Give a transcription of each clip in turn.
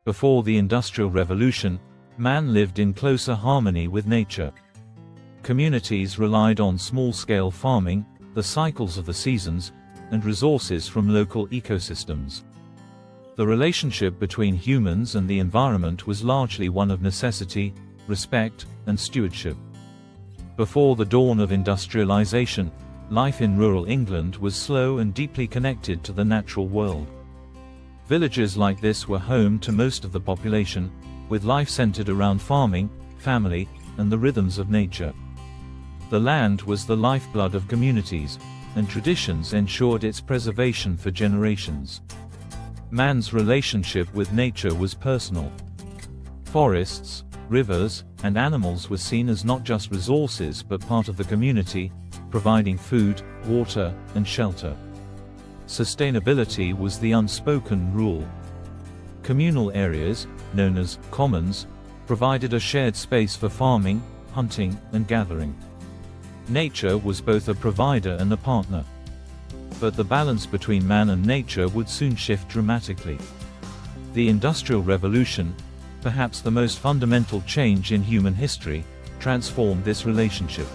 Before the Industrial Revolution, man lived in closer harmony with nature. Communities relied on small-scale farming, the cycles of the seasons, and resources from local ecosystems. The relationship between humans and the environment was largely one of necessity, respect, and stewardship. Before the dawn of industrialization, life in rural England was slow and deeply connected to the natural world. Villages like this were home to most of the population, with life centered around farming, family, and the rhythms of nature. The land was the lifeblood of communities, and traditions ensured its preservation for generations. Man's relationship with nature was personal. Forests, rivers, and animals were seen as not just resources but part of the community, providing food, water, and shelter. Sustainability was the unspoken rule. Communal areas, known as commons, provided a shared space for farming, hunting, and gathering. Nature was both a provider and a partner. But the balance between man and nature would soon shift dramatically. The Industrial Revolution, perhaps the most fundamental change in human history, transformed this relationship.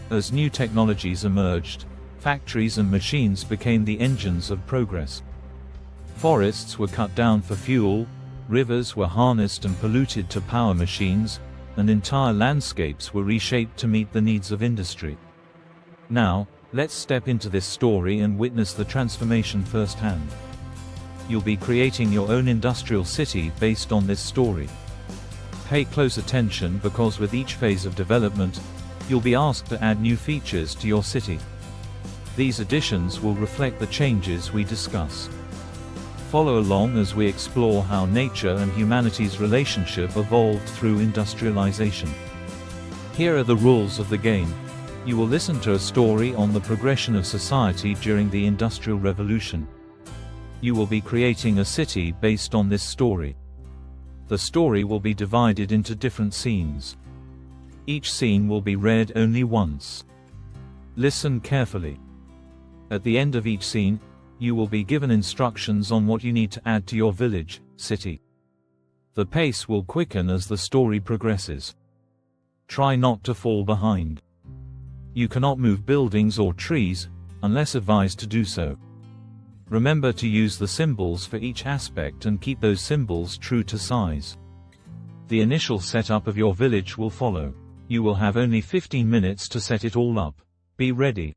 As new technologies emerged, factories and machines became the engines of progress. Forests were cut down for fuel, rivers were harnessed and polluted to power machines, and entire landscapes were reshaped to meet the needs of industry. Now, let's step into this story and witness the transformation firsthand. You'll be creating your own industrial city based on this story. Pay close attention because with each phase of development, you'll be asked to add new features to your city. These additions will reflect the changes we discuss. Follow along as we explore how nature and humanity's relationship evolved through industrialization. Here are the rules of the game. You will listen to a story on the progression of society during the Industrial Revolution. You will be creating a city based on this story. The story will be divided into different scenes. Each scene will be read only once. Listen carefully. At the end of each scene, you will be given instructions on what you need to add to your village, city. The pace will quicken as the story progresses. Try not to fall behind. You cannot move buildings or trees, unless advised to do so. Remember to use the symbols for each aspect and keep those symbols true to size. The initial setup of your village will follow. You will have only 15 minutes to set it all up. Be ready.